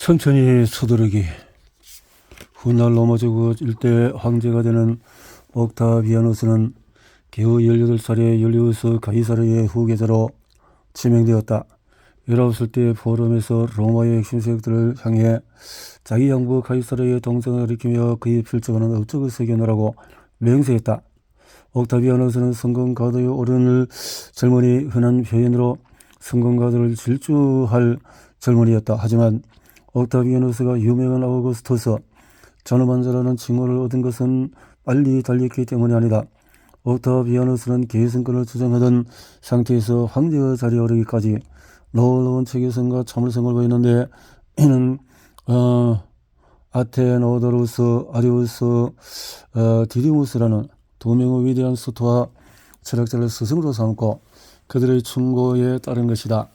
천천히 서두르기. 훗날 로마제국 일대 황제가 되는 옥타비아누스는 겨우 18살의 율리우스 가이사르의 후계자로 지명되었다. 19살 때 포럼에서 로마의 핵심 세력들을 향해 자기 양부 가이사르의 동생을 일으키며 그의 필적하는 업적을 새겨놓으라고 맹세했다. 옥타비아누스는 성공가도의 오른을 젊은이, 흔한 표현으로 성공가도를 질주할 젊은이였다. 하지만 옥타비아누스가 유명한 아우구스토스, 전후만자라는 칭호를 얻은 것은 빨리 달렸기 때문이 아니다. 옥타비아누스는 계승권을 주장하던 상태에서 황제의 자리에 오르기까지 놀라운 체계성과 참을성을 보이는데, 이는 아테노도루스, 아리우스, 디디무스라는 두 명의 위대한 수토와 철학자를 스승으로 삼고 그들의 충고에 따른 것이다.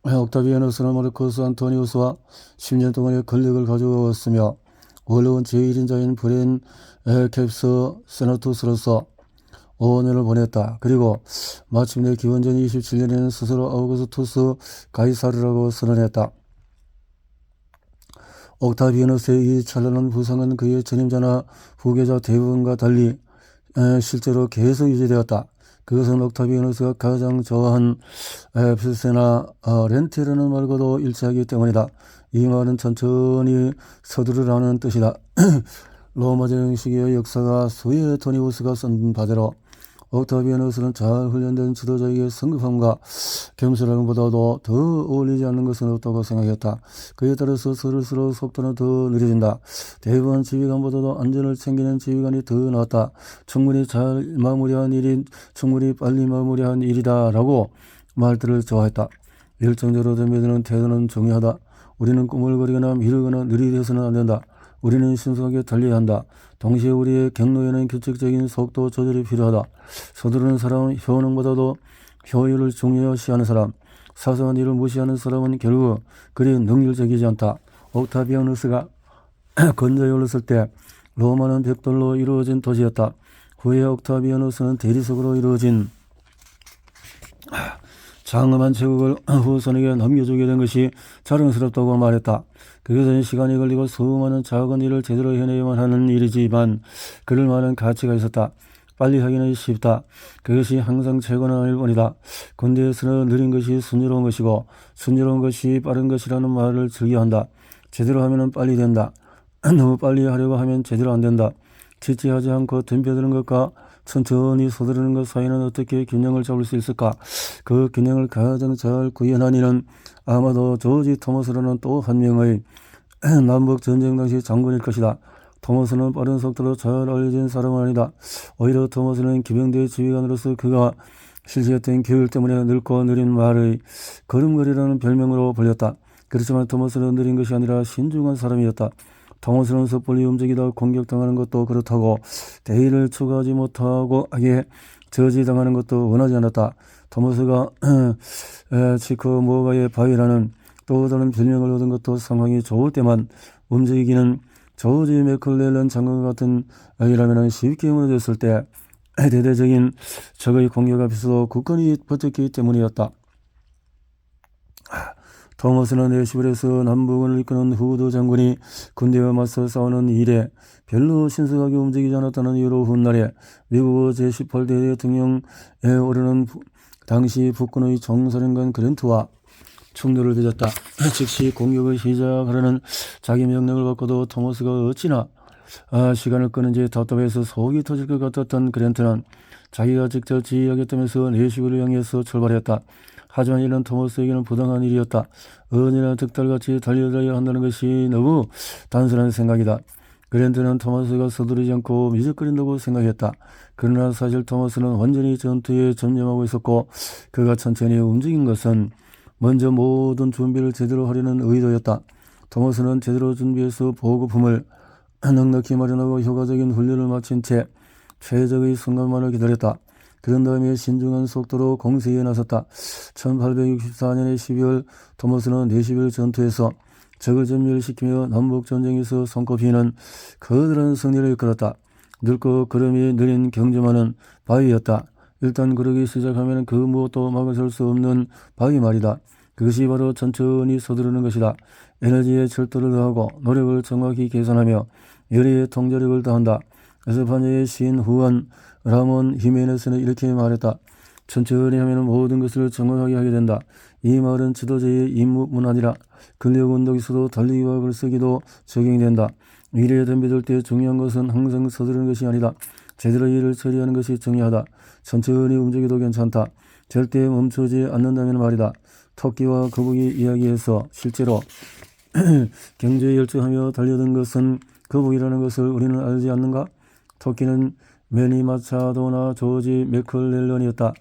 옥타비아누스는 마르커스 안토니우스와 10년 동안의 권력을 가져왔으며 원로원 제1인자인 브렌 캡스 세나투스로서 5년을 보냈다. 그리고 마침내 기원전 27년에는 스스로 아우구스투스 가이사르라고 선언했다. 옥타비아누스의 이 찬란한 부상은 그의 전임자나 후계자 대부분과 달리 실제로 계속 유지되었다. 그것은 옥타비아누스가 가장 좋아한 필세나 렌테라는 말과도 일치하기 때문이다. 이 말은 천천히 서두르라는 뜻이다. 로마 정식의 역사가 수에토니우스가 쓴 바대로 옥타비아누스는 잘 훈련된 지도자에게 성급함과 겸손함보다도 더 어울리지 않는 것은 없다고 생각했다. 그에 따라서 서를수록 속도는 더 느려진다. 대부분 지휘관보다도 안전을 챙기는 지휘관이 더 낫다. 충분히 잘 마무리한 일이 충분히 빨리 마무리한 일이다 라고 말들을 좋아했다. 열정적으로 덤벼드는 태도는 중요하다. 우리는 꾸물거리거나 미루거나 느리게서는 안 된다. 우리는 신속하게 달려야 한다. 동시에 우리의 경로에는 규칙적인 속도 조절이 필요하다. 서두르는 사람은 효능보다도 효율을 중요시하는 사람, 사소한 일을 무시하는 사람은 결국 그리 능률적이지 않다. 옥타비아누스가 건조에 올랐을 때 로마는 벽돌로 이루어진 도시였다. 후에 옥타비아누스는 대리석으로 이루어진 장엄한 제국을 후손에게 넘겨주게 된 것이 자랑스럽다고 말했다. 그것은 시간이 걸리고 수많은 작은 일을 제대로 해내야만 하는 일이지만 그럴 만한 가치가 있었다. 빨리 하기는 쉽다. 그것이 항상 최고는 아닐 뿐이다. 군대에서는 느린 것이 순조로운 것이고 순조로운 것이 빠른 것이라는 말을 즐겨한다. 제대로 하면 빨리 된다. 너무 빨리 하려고 하면 제대로 안 된다. 지체하지 않고 덤벼드는 것과 천천히 서두르는 것 사이는 어떻게 균형을 잡을 수 있을까? 그 균형을 가장 잘 구현한 이는 아마도 조지 토머스라는 또 한 명의 남북전쟁 당시 장군일 것이다. 토머스는 빠른 속도로 잘 알려진 사람은 아니다. 오히려 토머스는 기병대 지휘관으로서 그가 실시했던 교육 때문에 늙고 느린 말의 걸음걸이라는 별명으로 불렸다. 그렇지만 토머스는 느린 것이 아니라 신중한 사람이었다. 토머스는 섣불리 움직이다 공격당하는 것도 그렇다고 대의를 추구하지 못하고 하게 저지당하는 것도 원하지 않았다. 토머스가 치커모가의 바위라는 또 다른 별명을 얻은 것도 상황이 좋을 때만 움직이기는 조지 맥클렐런 장관 같은 아이라면 쉽게 무너졌을 때 대대적인 적의 공격 앞에서도 굳건히 버텼기 때문이었다. 토머스는 내시블에서 남북을 이끄는 후드 장군이 군대와 맞서 싸우는 일에 별로 신속하게 움직이지 않았다는 이유로 훗날에 미국 제18대 대통령에 오르는 당시 북군의 총사령관 그랜트와 충돌을 빚었다. 즉시 공격을 시작하라는 자기 명령을 받고도 토머스가 어찌나 시간을 끄는지 답답해서 속이 터질 것 같았던 그랜트는 자기가 직접 지휘하겠다면서 내시블을 향해서 출발했다. 하지만 이는 토머스에게는 부당한 일이었다. 언제나 득달같이 달려들어야 한다는 것이 너무 단순한 생각이다. 그랜트는 토머스가 서두르지 않고 미적거린다고 생각했다. 그러나 사실 토머스는 완전히 전투에 전념하고 있었고 그가 천천히 움직인 것은 먼저 모든 준비를 제대로 하려는 의도였다. 토머스는 제대로 준비해서 보급품을 넉넉히 마련하고 효과적인 훈련을 마친 채 최적의 순간만을 기다렸다. 그런 다음에 신중한 속도로 공세에 나섰다. 1864년의 12월 토머스는 내시빌 전투에서 적을 전멸시키며 남북전쟁에서 손꼽히는 커다란 승리를 이끌었다. 늙고 걸음이 느린 경주마는 바위였다. 일단 그러기 시작하면 그 무엇도 막아설 수 없는 바위 말이다. 그것이 바로 천천히 서두르는 것이다. 에너지에 철도를 더하고 노력을 정확히 계산하며 열의의 통제력을 더한다. 에스파냐의 시인 후안 라몬 히메네스는 이렇게 말했다. 천천히 하면 모든 것을 정확하게 하게 된다. 이 말은 지도자의 임무뿐 아니라 근력 운동에서도 달리기와 글쓰기도 적용된다. 미래에 덤벼들 때 중요한 것은 항상 서두르는 것이 아니다. 제대로 일을 처리하는 것이 중요하다. 천천히 움직여도 괜찮다. 절대 멈추지 않는다면 말이다. 토끼와 거북이 이야기에서 실제로 경제에 열중하며 달려든 것은 거북이라는 것을 우리는 알지 않는가? 토끼는 매니 마차도나 조지 맥클렐런이었다.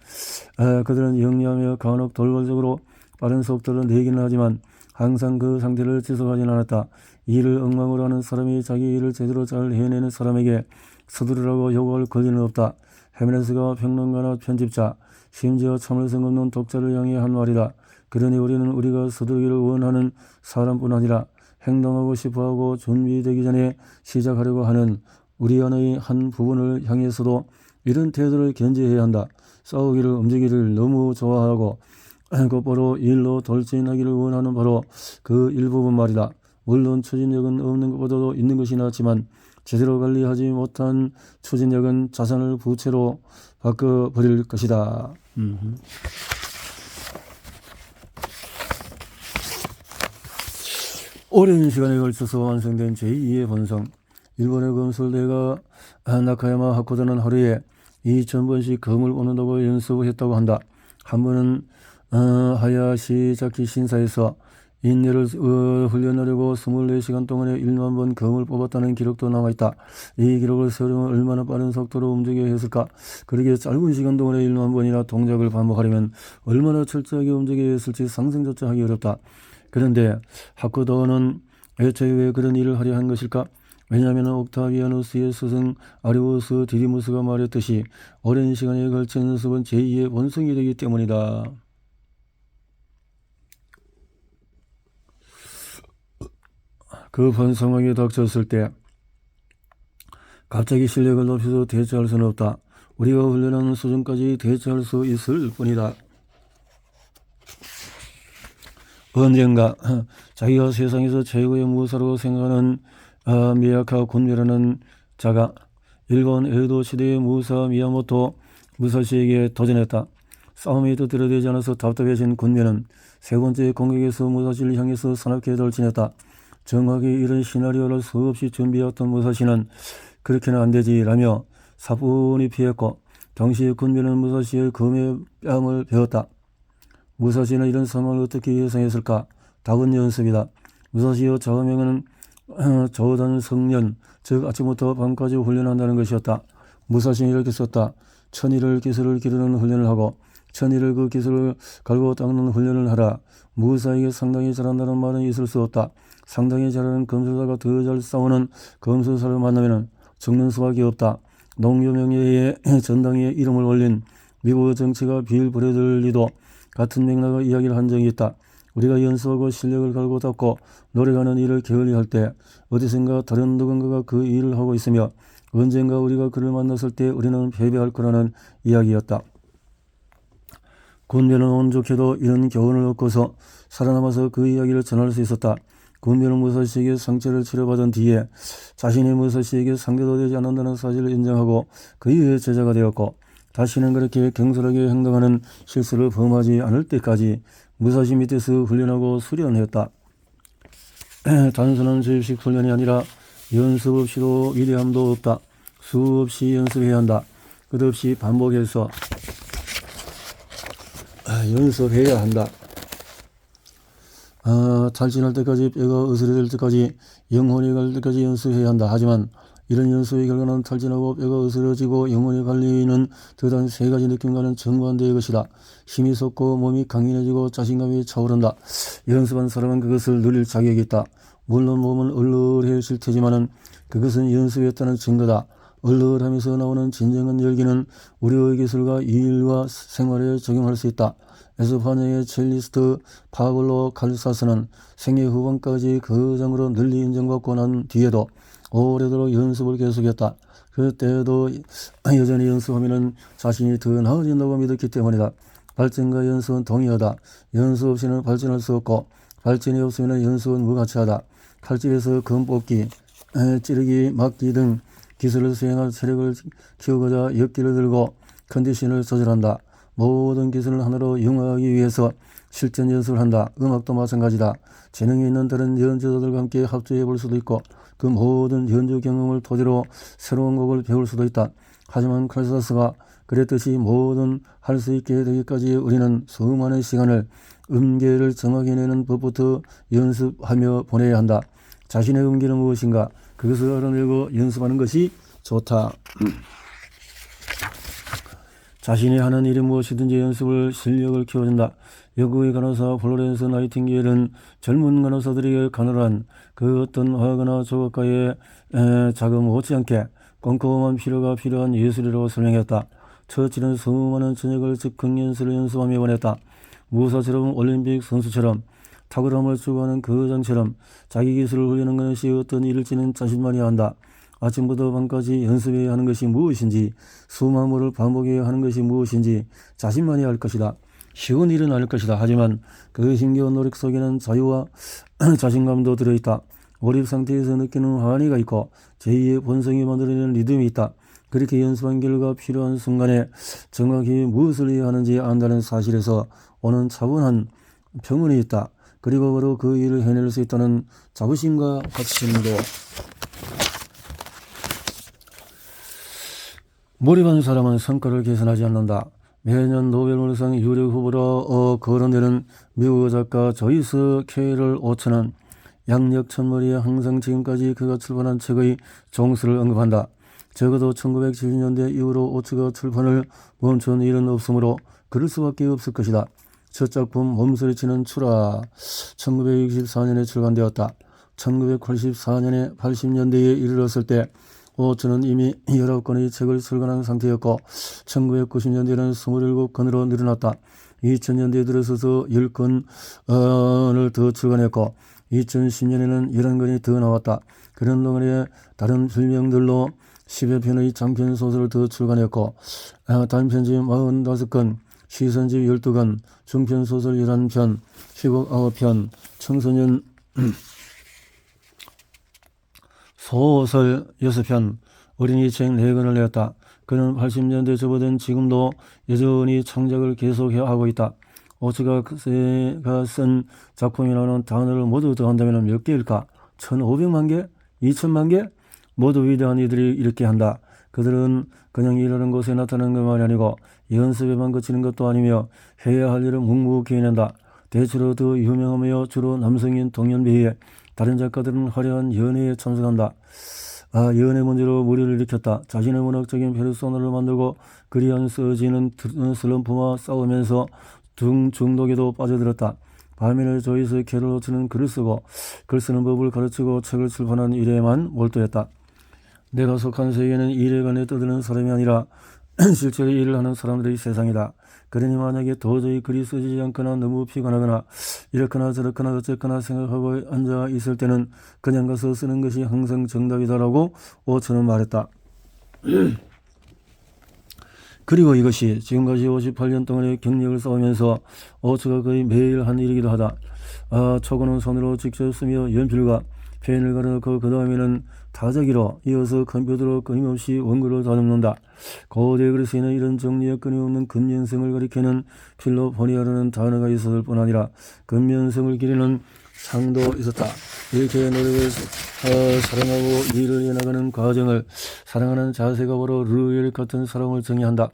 그들은 영리하며 간혹 돌발적으로 빠른 속도를 내기는 하지만 항상 그 상태를 지속하지는 않았다. 일을 엉망으로 하는 사람이 자기 일을 제대로 잘 해내는 사람에게 서두르라고 요구할 권리는 없다. 헤메네스가 평론가나 편집자, 심지어 참을성 없는 독자를 향해 한 말이다. 그러니 우리는 우리가 서두르기를 원하는 사람뿐 아니라 행동하고 싶어하고 준비되기 전에 시작하려고 하는 우리 안의 한 부분을 향해서도 이런 태도를 견지해야 한다. 싸우기를 움직이기를 너무 좋아하고 곧바로 일로 돌진하기를 원하는 바로 그 일부분 말이다. 물론 추진력은 없는 것보다도 있는 것이 낫지만 제대로 관리하지 못한 추진력은 자산을 부채로 바꿔버릴 것이다. 오랜 시간에 걸쳐서 완성된 제2의 본성. 일본의 검술대가 나카야마 하코다는 하루에 2000번씩 검을 오는다고 연습했다고 한다. 한 번은 하야시자키 신사에서 인내를 훈련하려고 24시간 동안에 1만 번 검을 뽑았다는 기록도 남아있다. 이 기록을 세우려면 얼마나 빠른 속도로 움직여야 했을까? 그렇게 짧은 시간 동안에 1만 번이나 동작을 반복하려면 얼마나 철저하게 움직여야 했을지 상상조차 하기 어렵다. 그런데 하코다는 애초에 왜 그런 일을 하려 한 것일까? 왜냐하면 옥타비아누스의 스승 아리우스 디디무스가 말했듯이 오랜 시간에 걸친 연습은 제2의 본성이 되기 때문이다. 그 본성에게 닥쳤을 때 갑자기 실력을 높여서 대처할 수는 없다. 우리가 훈련하는 수준까지 대처할 수 있을 뿐이다. 언젠가 자기가 세상에서 최고의 무사로 생각하는 미야카 군묘라는 자가 일본 에도 시대의 무사 미야모토 무사시에게 도전했다. 싸움이 뜻대로 되지 않아서 답답해진 군묘는 세 번째 공격에서 무사시를 향해서 사납게 돌진했다. 정확히 이런 시나리오를 수없이 준비해왔던 무사시는 그렇게는 안되지 라며 사뿐히 피했고 동시에 군묘는 무사시의 검의 뺨을 베었다. 무사시는 이런 상황을 어떻게 예상했을까? 답은 연습이다. 무사시의 좌우명은 저단 성년, 즉 아침부터 밤까지 훈련한다는 것이었다. 무사시는 이렇게 썼다. 천일을 기술을 기르는 훈련을 하고 천일을 그 기술을 갈고 닦는 훈련을 하라. 무사에게 상당히 잘한다는 말은 있을 수 없다. 상당히 잘하는 검술사가 더 잘 싸우는 검술사를 만나면 죽는 수밖에 없다. 농교명예의 전당에 이름을 올린 미국 정치가 빌 브래들리도 같은 맥락의 이야기를 한 적이 있다. 우리가 연습하고 실력을 갈고 닦고 노력하는 일을 게을리할 때 어디선가 다른 누군가가 그 일을 하고 있으며 언젠가 우리가 그를 만났을 때 우리는 패배할 거라는 이야기였다. 군묘는 운 좋게도 이런 교훈을 얻고서 살아남아서 그 이야기를 전할 수 있었다. 군묘는 무사시에게 상처를 치료받은 뒤에 자신이 무사시에게 상대도 되지 않는다는 사실을 인정하고 그의 제자가 되었고 다시는 그렇게 경솔하게 행동하는 실수를 범하지 않을 때까지 무사시 밑에서 훈련하고 수련했다. 단순한 주입식 훈련이 아니라 연습 없이도 위대함도 없다. 수없이 연습해야 한다. 끝없이 반복해서 연습해야 한다. 탈진할 때까지 뼈가 으스러질 때까지 영혼이 갈 때까지 연습해야 한다. 하지만 이런 연습의 결과는 탈진하고 뼈가 으스러지고 영혼이 갈리는 듯한 세 가지 느낌과는 정반대의 것이다. 힘이 솟고 몸이 강인해지고 자신감이 차오른다. 연습한 사람은 그것을 누릴 자격이 있다. 물론 몸은 얼얼해질 테지만은 그것은 연습했다는 증거다. 얼얼하면서 나오는 진정한 열기는 우리의 기술과 일과 생활에 적용할 수 있다. 에스파냐의 첼리스트 파블로 칼사스는 생애 후반까지 그 장으로 널리 인정받고 난 뒤에도 오래도록 연습을 계속했다. 그때도 여전히 연습하면 자신이 더 나아진다고 믿었기 때문이다. 발전과 연습은 동의하다. 연습 없이는 발전할 수 없고 발전이 없으면 연습은 무가치하다. 칼집에서 금 뽑기, 찌르기, 막기 등 기술을 수행할 체력을 키우고자 역기를 들고 컨디션을 조절한다. 모든 기술을 하나로 융화하기 위해서 실전 연습을 한다. 음악도 마찬가지다. 재능이 있는 다른 연주자들과 함께 합주해 볼 수도 있고 그 모든 연주 경험을 토대로 새로운 곡을 배울 수도 있다. 하지만 칼사스가 그랬듯이 뭐든 할 수 있게 되기까지 우리는 수많은 시간을 음계를 정확히 내는 법부터 연습하며 보내야 한다. 자신의 음계는 무엇인가? 그것을 알아내고 연습하는 것이 좋다. 자신이 하는 일이 무엇이든지 연습을 실력을 키워준다. 영국의 간호사 플로렌스 나이팅게일은 젊은 간호사들에게 가느란 그 어떤 화가나 조각가의 자금 못지않게 꼼꼼한 필요가 필요한 예술이라고 설명했다. 처치는 수많은 저녁을 즉흥 연습을 연습하며 보냈다. 무사처럼 올림픽 선수처럼 탁월함을 추구하는 거장처럼 자기 기술을 훈련하는 것이 어떤 일일지는 자신만이 안다. 아침부터 밤까지 연습해야 하는 것이 무엇인지 수만 번을 반복해야 하는 것이 무엇인지 자신만이 알 것이다. 쉬운 일은 아닐 것이다. 하지만 그 힘겨운 노력 속에는 자유와 자신감도 들어있다. 몰입 상태에서 느끼는 환희가 있고 제2의 본성이 만들어내는 리듬이 있다. 그렇게 연습한 결과 필요한 순간에 정확히 무엇을 해야 하는지 안다는 사실에서 오는 차분한 평온이 있다. 그리고 바로 그 일을 해낼 수 있다는 자부심과 확신도. 몰입한 사람은 성과를 개선하지 않는다. 매년 노벨문학상 유력 후보로 거론되는 미국 작가 조이스 캐럴 오처는 양력 천머리에 항상 지금까지 그가 출판한 책의 종수를 언급한다. 적어도 1970년대 이후로 오처가 출판을 멈춘 일은 없으므로 그럴 수밖에 없을 것이다. 첫 작품 몸소리치는 추라 1964년에 출간되었다. 1984년에 80년대에 이르렀을 때 오처는 이미 19권의 책을 출간한 상태였고 1990년대에는 27권으로 늘어났다. 2000년대에 들어서서 10권을 더 출간했고 2010년에는 11권이 더 나왔다. 그런 동안에 다른 필명들로 10여 편의 장편 소설을 더 출간했고 단편집 45권, 시선집 12권, 중편 소설 11편, 희곡 9편, 청소년 소설 6편, 어린이책 4권을 내었다. 그는 80년대 접어든 지금도 여전히 창작을 계속하고 있다. 오처가 쓴 작품이라는 단어를 모두 더한다면 몇 개일까? 1500만 개? 2000만 개? 모두 위대한 이들이 이렇게 한다. 그들은 그냥 일하는 곳에 나타나는 것만이 아니고 연습에만 그치는 것도 아니며 해야 할 일을 묵묵히 해낸다. 대체로 더 유명하며 주로 남성인 동년배에 다른 작가들은 화려한 연애에 참석한다. 연애 문제로 무리를 일으켰다. 자신의 문학적인 페르소나를 만들고 그리 안 써지는 슬럼프와 싸우면서 중독에도 빠져들었다. 반면에 조이스 캐럴 오처는 글을 쓰고 글 쓰는 법을 가르치고 책을 출판한 일에만 몰두했다. 내가 속한 세계는 일에 관해 떠드는 사람이 아니라 실제로 일을 하는 사람들의 세상이다. 그러니 만약에 도저히 글이 써지지 않거나 너무 피곤하거나 이렇거나 저렇거나 어쨌거나 생각하고 앉아 있을 때는 그냥 가서 쓰는 것이 항상 정답이다라고 오처는 말했다. 그리고 이것이 지금까지 58년 동안의 경력을 쌓으면서 오처가 거의 매일 한 일이기도 하다. 초고는 손으로 직접 쓰며 연필과 펜을 갈아놓고 그 다음에는 타자기로 이어서 컴퓨터로 끊임없이 원고를 다듬는다. 고대 그리스에는 이런 정리에 끊임없는 근면성을 가리키는 필로포니아라는 단어가 있었을 뿐 아니라 근면성을 기리는 상도 있었다. 이렇게 노력을 사랑하고 일을 해나가는 과정을 사랑하는 자세가 바로 르겔 같은 사랑을 정의한다.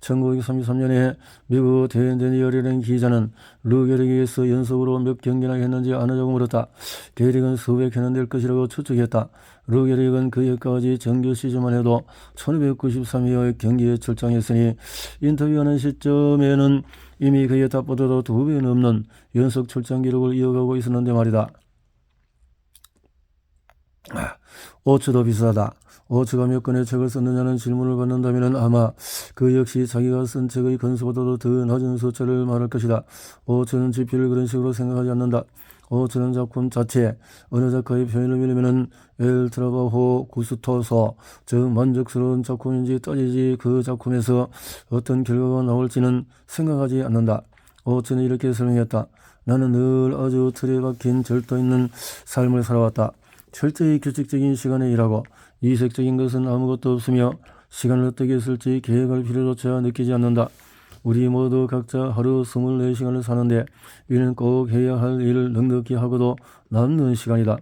1933년에 미국 데니얼이라는 기자는 르겔에게 의해서 연속으로 몇 경기나 했는지 아느냐고 물었다. 대략은 수백 회는 될 것이라고 추측했다. 르겔은 그 해까지 정규 시즌만 해도 1593회의 경기에 출장했으니 인터뷰하는 시점에는 이미 그의 답보다도 2배 넘는 연속 출장 기록을 이어가고 있었는데 말이다. 오츠도 비슷하다. 오츠가 몇 권의 책을 썼느냐는 질문을 받는다면 아마 그 역시 자기가 쓴 책의 건수보다도 더 낮은 숫자를 말할 것이다. 오츠는 지필을 그런 식으로 생각하지 않는다. 오츠는 작품 자체, 어느 작가의 표현을 빌리면은 엘 트라바호 구스토소, 즉 만족스러운 작품인지 따지지 그 작품에서 어떤 결과가 나올지는 생각하지 않는다. 오츠는 이렇게 설명했다. 나는 늘 아주 틀에 박힌 절도 있는 삶을 살아왔다. 철저히 규칙적인 시간에 일하고 이색적인 것은 아무것도 없으며 시간을 어떻게 쓸지 계획할 필요조차 느끼지 않는다. 우리 모두 각자 하루 24시간을 사는데 이는 꼭 해야 할 일을 넉넉히 하고도 남는 시간이다.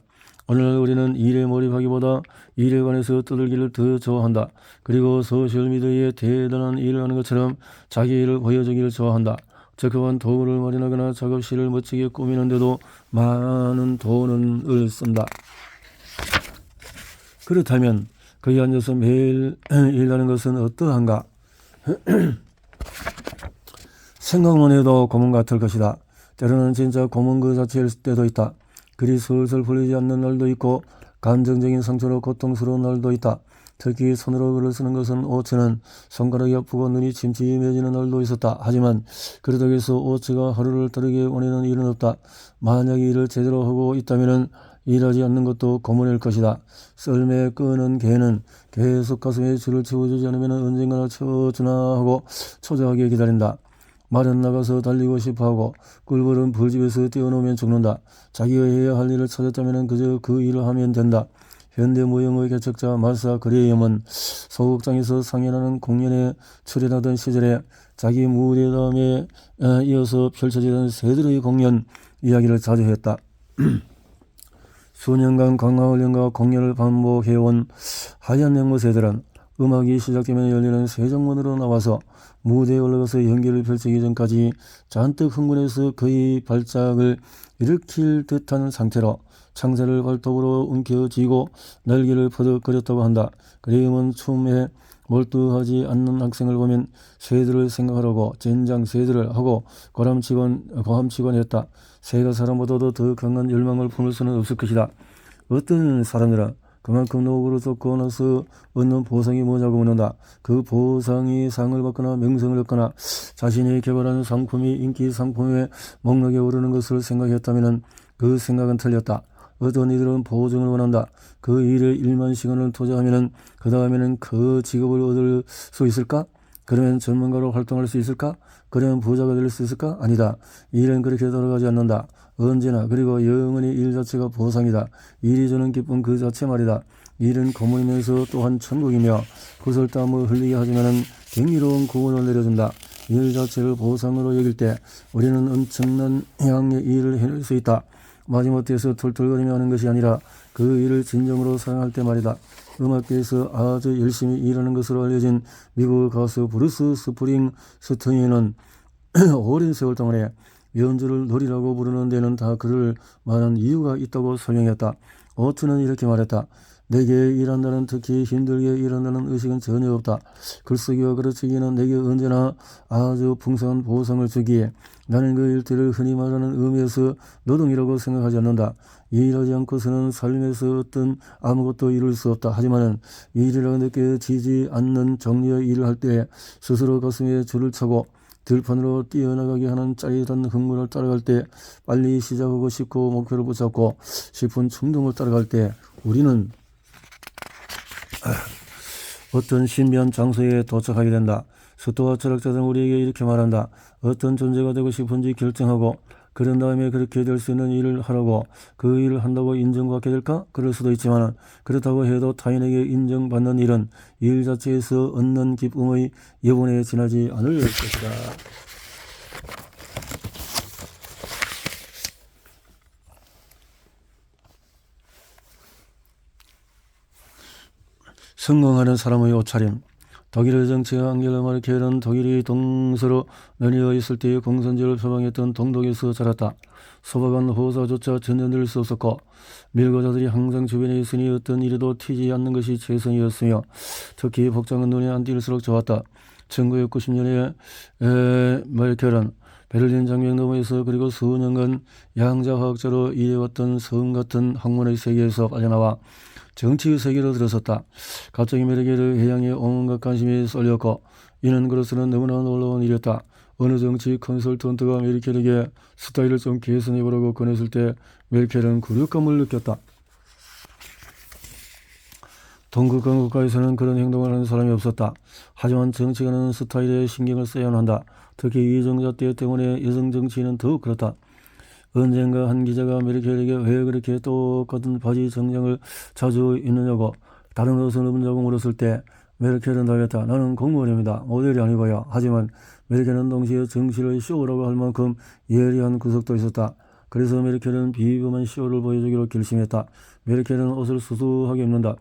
오늘날 우리는 일에 몰입하기보다 일에 관해서 떠들기를 더 좋아한다. 그리고 소셜미디어에 대단한 일을 하는 것처럼 자기 일을 보여주기를 좋아한다. 적합한 도구를 마련하거나 작업실을 멋지게 꾸미는데도 많은 돈을 쓴다. 그렇다면 거기 앉아서 매일 일하는 것은 어떠한가? 생각만 해도 고문 같을 것이다. 때로는 진짜 고문 그 자체일 때도 있다. 글이 슬슬 풀리지 않는 날도 있고 감정적인 상처로 고통스러운 날도 있다. 특히 손으로 글을 쓰는 것은 오츠는 손가락이 아프고 눈이 침침해지는 날도 있었다. 하지만 그렇다고 해서 오츠가 하루를 다르게 보내는 일은 없다. 만약 일을 제대로 하고 있다면 일하지 않는 것도 고문일 것이다. 썰매 끄는 개는 계속 가슴에 줄을 채워주지 않으면 언젠가나 채워주나 하고 초조하게 기다린다. 말은 나가서 달리고 싶어하고 꿀벌은 불집에서 뛰어놓으면 죽는다. 자기가 해야 할 일을 찾았다면 그저 그 일을 하면 된다. 현대무용의 개척자 마사 그레이엄은 소극장에서 상연하는 공연에 출연하던 시절에 자기 무대담에 이어서 펼쳐지던 새들의 공연 이야기를 자주 했다. 수년간 강화훈련과 공연을 반복해온 하얀 앵무새들은 음악이 시작되면 열리는 세정문으로 나와서 무대에 올라가서 연기를 펼치기 전까지 잔뜩 흥분해서 그의 발작을 일으킬 듯한 상태로 창자를 발톱으로 움켜쥐고 날개를 퍼덕거렸다고 한다. 그레임은 춤에 몰두하지 않는 학생을 보면 새들을 생각하라고 젠장 새들을 하고 고함치곤 했다. 새가 사람보다도 더 강한 열망을 품을 수는 없을 것이다. 어떤 사람들은 그만큼 노고를 쏟고 나서 얻는 보상이 뭐냐고 묻는다. 그 보상이 상을 받거나 명성을 얻거나 자신이 개발한 상품이 인기 상품의 목록에 오르는 것을 생각했다면 그 생각은 틀렸다. 어떤 이들은 보증을 원한다. 그 일에 1만 시간을 투자하면 그 다음에는 그 직업을 얻을 수 있을까? 그러면 전문가로 활동할 수 있을까? 그러면 부자가 될 수 있을까? 아니다. 일은 그렇게 돌아가지 않는다. 언제나 그리고 영원히 일 자체가 보상이다. 일이 주는 기쁨 그 자체 말이다. 일은 고문이면서 또한 천국이며 구설땀을 흘리게 하지만은 경이로운 구원을 내려준다. 일 자체를 보상으로 여길 때 우리는 엄청난 양의 일을 해낼 수 있다. 마지못해서 툴툴거리며 하는 것이 아니라 그 일을 진정으로 사랑할 때 말이다. 음악계에서 아주 열심히 일하는 것으로 알려진 미국 가수 브루스 스프링스틴은 오랜 세월 동안에 연주를 노리라고 부르는 데는 다 그를 많은 이유가 있다고 설명했다. 오츠는 이렇게 말했다. 내게 일한다는, 특히 힘들게 일한다는 의식은 전혀 없다. 글쓰기와 가르치기는 내게 언제나 아주 풍성한 보상을 주기에 나는 그 일들을 흔히 말하는 의미에서 노동이라고 생각하지 않는다. 일하지 않고서는 삶에서 어떤 아무것도 이룰 수 없다. 하지만 일이라고 느껴지지 않는 종류의 일을 할 때 스스로 가슴에 줄을 차고 들판으로 뛰어나가게 하는 짜릿한 흥분을 따라갈 때, 빨리 시작하고 싶고 목표를 붙잡고 싶은 충동을 따라갈 때 우리는 어떤 신비한 장소에 도착하게 된다. 스토아 철학자들은 우리에게 이렇게 말한다. 어떤 존재가 되고 싶은지 결정하고 그런 다음에 그렇게 될 수 있는 일을 하라고. 그 일을 한다고 인정받게 될까? 그럴 수도 있지만 그렇다고 해도 타인에게 인정받는 일은 일 자체에서 얻는 기쁨의 여분에 지나지 않을 것이다. 성공하는 사람의 옷차림. 독일의 정치가 앙겔라 마르켈은 독일이 동서로 나뉘어 있을 때의 공산주의를 표방했던 동독에서 자랐다. 소박한 호사조차 전혀 수 없었고 밀고자들이 항상 주변에 있으니 어떤 일에도 튀지 않는 것이 최선이었으며 특히 복장은 눈에 안 띌수록 좋았다. 1990년에 마르켈은 베를린 장벽 너머에서 그리고 수년간 양자화학자로 일해왔던 성 같은 학문의 세계에서 빠져나와 정치의 세계로 들어섰다. 갑자기 메르켈의 해양에 온갖 관심이 쏠렸고 이는 그로서는 너무나 놀라운 일이었다. 어느 정치 컨설턴트가 메르켈에게 스타일을 좀 개선해보라고 권했을 때 메르켈은 굴욕감을 느꼈다. 동극과 국가에서는 그런 행동을 하는 사람이 없었다. 하지만 정치가는 스타일에 신경을 써야 한다. 특히 이정자 때 때문에 여성 정치인은 더욱 그렇다. 언젠가 한 기자가 메르켈에게 왜 그렇게 똑같은 바지 정장을 자주 입느냐고 다른 옷은 없냐고 물었을 때 메르켈은 답했다. 나는 공무원입니다. 모델이 아니고요. 하지만 메르켈은 동시에 정치를 쇼라고 할 만큼 예리한 구석도 있었다. 그래서 메르켈은 비범한 쇼를 보여주기로 결심했다. 메르켈은 옷을 수수하게 입는다.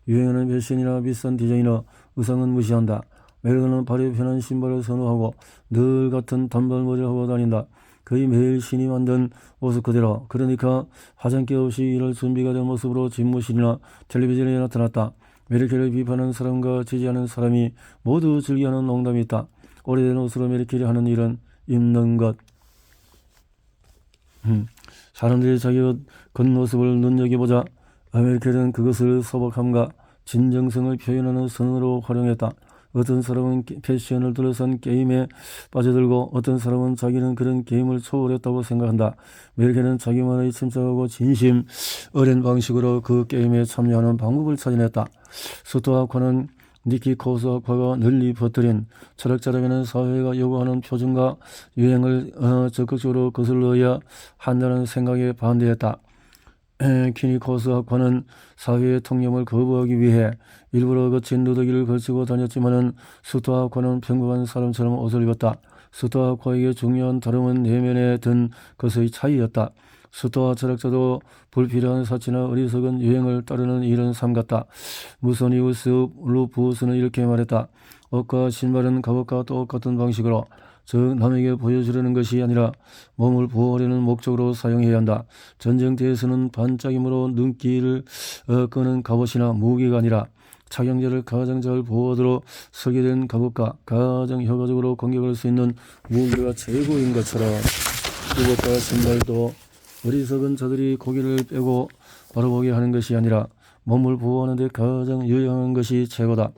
유행하는 패션이나 비싼 디자이너, 의상은 무시한다. 메르켈은 발이 편한 신발을 선호하고 늘 같은 단발머리를 하고 다닌다. 거의 매일 신이 만든 모습 그대로. 그러니까 화장기 없이 일할 준비가 된 모습으로 집무실이나 텔레비전에 나타났다. 메르켈을 비판하는 사람과 지지하는 사람이 모두 즐겨하는 농담이 있다. 오래된 옷으로 메르켈이 하는 일은 입는 것. 사람들이 자기 옷 겉모습을 눈여겨보자 메르켈은 그것을 소박함과 진정성을 표현하는 선으로 활용했다. 어떤 사람은 패션을 둘러싼 게임에 빠져들고 어떤 사람은 자기는 그런 게임을 초월했다고 생각한다. 메르켈은 자기만의 침착하고 진심 어린 방식으로 그 게임에 참여하는 방법을 찾아냈다. 스토아크와는 니키 코스아크와가 널리 퍼뜨린 철학자라면 사회가 요구하는 표준과 유행을 적극적으로 거슬러야 한다는 생각에 반대했다. 키니코스학과는 사회의 통념을 거부하기 위해 일부러 거친 누더기를 걸치고 다녔지만은 스토아학과는 평범한 사람처럼 옷을 입었다. 스토아학과에게 중요한 다름은 내면에 든 것의 차이였다. 스토아 철학자도 불필요한 사치나 어리석은 유행을 따르는 이런 삶 같다. 무소니우스 루푸스는 이렇게 말했다. 옷과 신발은 갑옷과 똑같은 방식으로 즉 남에게 보여주려는 것이 아니라 몸을 보호하려는 목적으로 사용해야 한다. 전쟁터에서는 반짝임으로 눈길을 끄는 갑옷이나 무기가 아니라 착용자를 가장 잘 보호하도록 설계된 갑옷과 가장 효과적으로 공격할 수 있는 무기가 최고인 것처럼 그것과 신발도 어리석은 자들이 고개를 빼고 바라보게 하는 것이 아니라 몸을 보호하는 데 가장 유용한 것이 최고다.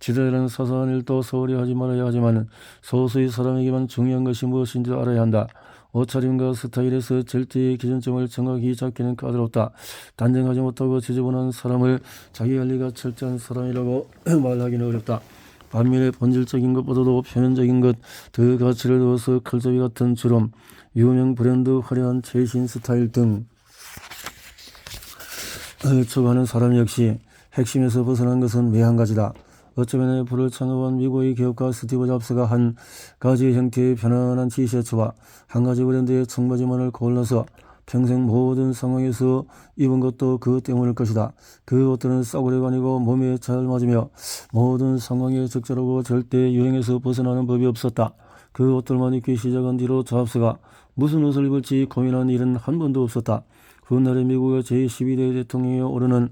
지도자는 사소한 일도 소홀히 하지 말아야 하지만 소수의 사람에게만 중요한 것이 무엇인지 알아야 한다. 옷차림과 스타일에서 절대의 기준점을 정확히 잡기는 까다롭다. 단정하지 못하고 지저분한 사람을 자기 관리가 철저한 사람이라고 말하기는 어렵다. 반면에 본질적인 것보다도 표면적인 것, 더 가치를 두어서 칼잡이 같은 주름, 유명 브랜드 화려한 최신 스타일 등 척하는 사람 역시 핵심에서 벗어난 것은 매 한 가지다. 어쩌면 애플을 창업한 미국의 기업가 스티브 잡스가 한 가지 형태의 편안한 티셔츠와 한 가지 브랜드의 청바지만을 골라서 평생 모든 상황에서 입은 것도 그 때문일 것이다. 그 옷들은 싸구려가 아니고 몸에 잘 맞으며 모든 상황에 적절하고 절대 유행에서 벗어나는 법이 없었다. 그 옷들만 입기 시작한 뒤로 잡스가 무슨 옷을 입을지 고민한 일은 한 번도 없었다. 훗날에 미국의 제12대 대통령에 오르는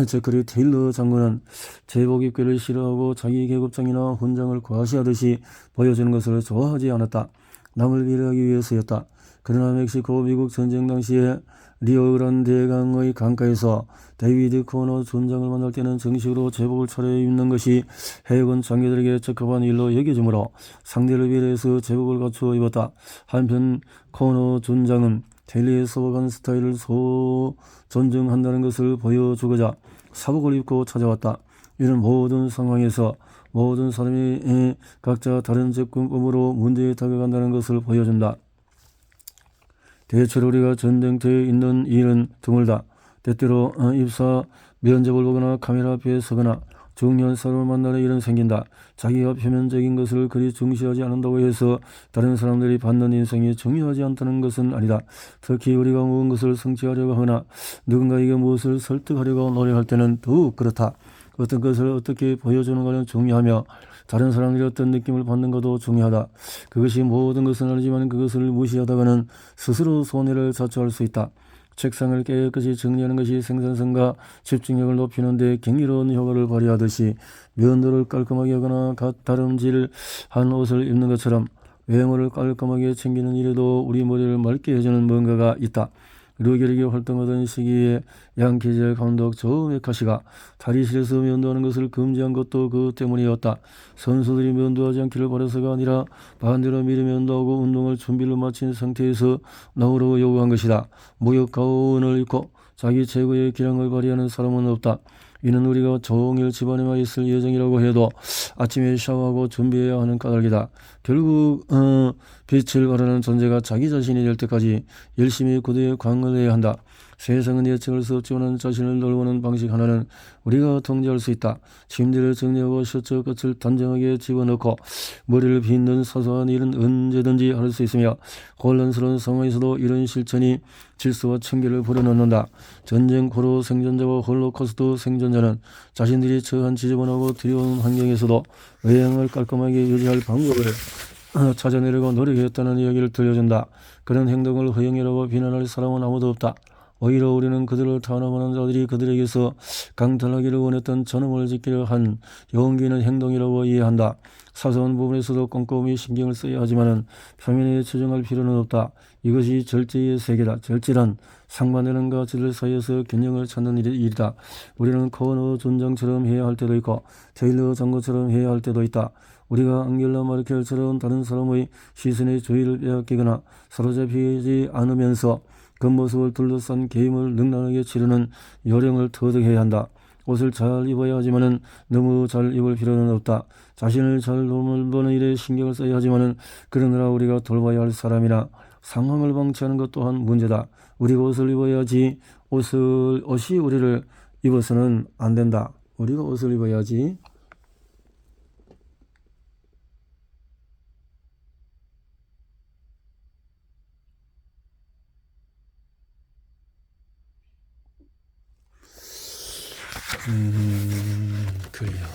제커리 테일러 장군은 제복 입기를 싫어하고 자기 계급장이나 훈장을 과시하듯이 보여주는 것을 좋아하지 않았다. 남을 비례하기 위해서였다. 그러나 멕시코 미국 전쟁 당시에 리오그란데 강의 강가에서 데이비드 코너 존장을 만날 때는 정식으로 제복을 차려입는 것이 해군 장교들에게 적합한 일로 여겨지므로 상대를 비례해서 제복을 갖추어 입었다. 한편 코너 존장은 테일러의 소박한 스타일을 존중한다는 것을 보여주고자 사복을 입고 찾아왔다. 이는 모든 상황에서 모든 사람이 각자 다른 접근법으로 문제에 다가간다는 것을 보여준다. 대체로 우리가 전쟁터에 있는 일은 드물다. 때때로 입사 면접을 보거나 카메라 앞에 서거나 중요한 사람을 만나는 일은 생긴다. 자기가 표면적인 것을 그리 중시하지 않는다고 해서 다른 사람들이 받는 인상이 중요하지 않다는 것은 아니다. 특히 우리가 모든 것을 성취하려고 하거나 누군가에게 무엇을 설득하려고 노력할 때는 더욱 그렇다. 어떤 것을 어떻게 보여주는가는 중요하며 다른 사람들이 어떤 느낌을 받는가도 중요하다. 그것이 모든 것은 아니지만 그것을 무시하다가는 스스로 손해를 자초할 수 있다. 책상을 깨끗이 정리하는 것이 생산성과 집중력을 높이는 데 경이로운 효과를 발휘하듯이 면도를 깔끔하게 하거나 다름질한 옷을 입는 것처럼 외모를 깔끔하게 챙기는 일에도 우리 머리를 맑게 해주는 뭔가가 있다. 르게릭이 활동하던 시기에 양키젤 감독 조메카시가 탈의실에서 면도하는 것을 금지한 것도 그 때문이었다. 선수들이 면도하지 않기를 바라서가 아니라 반대로 미리 면도하고 운동을 준비를 마친 상태에서 나오라고 요구한 것이다. 목욕 가운을 입고 자기 최고의 기량을 발휘하는 사람은 없다. 이는 우리가 종일 집안에만 있을 예정이라고 해도 아침에 샤워하고 준비해야 하는 까닭이다. 결국 빛을 발하는 존재가 자기 자신이 될 때까지 열심히 구두에 광을 한다. 세상은 예측할 수 없지만 자신을 돌보는 방식 하나는 우리가 통제할 수 있다. 침대를 정리하고 셔츠 끝을 단정하게 집어넣고 머리를 빗는 사소한 일은 언제든지 할 수 있으며 혼란스러운 상황에서도 이런 실천이 질서와 청결을 불어넣는다. 전쟁 포로 생존자와 홀로코스트 생존자는 자신들이 처한 지저분하고 두려운 환경에서도 외양을 깔끔하게 유지할 방법을 찾아내려고 노력했다는 이야기를 들려준다. 그런 행동을 허영이라고 비난할 사람은 아무도 없다. 오히려 우리는 그들을 탄압하는 자들이 그들에게서 강탈하기를 원했던 전음을 지키려 한 용기 있는 행동이라고 이해한다. 사소한 부분에서도 꼼꼼히 신경을 써야 하지만 표면에 치중할 필요는 없다. 이것이 절제의 세계다. 절제란 상반되는 가치들 사이에서 균형을 찾는 일이다. 우리는 코너 존장처럼 해야 할 때도 있고 테일러 장군처럼 해야 할 때도 있다. 우리가 앙겔라 마르켈처럼 다른 사람의 시선에 주의를 빼앗기거나 사로잡히지 않으면서 겉모습을 둘러싼 게임을 능란하게 치르는 요령을 터득해야 한다. 옷을 잘 입어야 하지만 너무 잘 입을 필요는 없다. 자신을 잘 돌보는 일에 신경을 써야 하지만 그러느라 우리가 돌봐야 할 사람이나 상황을 방치하는 것 또한 문제다. 우리가 옷을 입어야지 옷이 우리를 입어서는 안 된다. 우리가 옷을 입어야지. 그래요.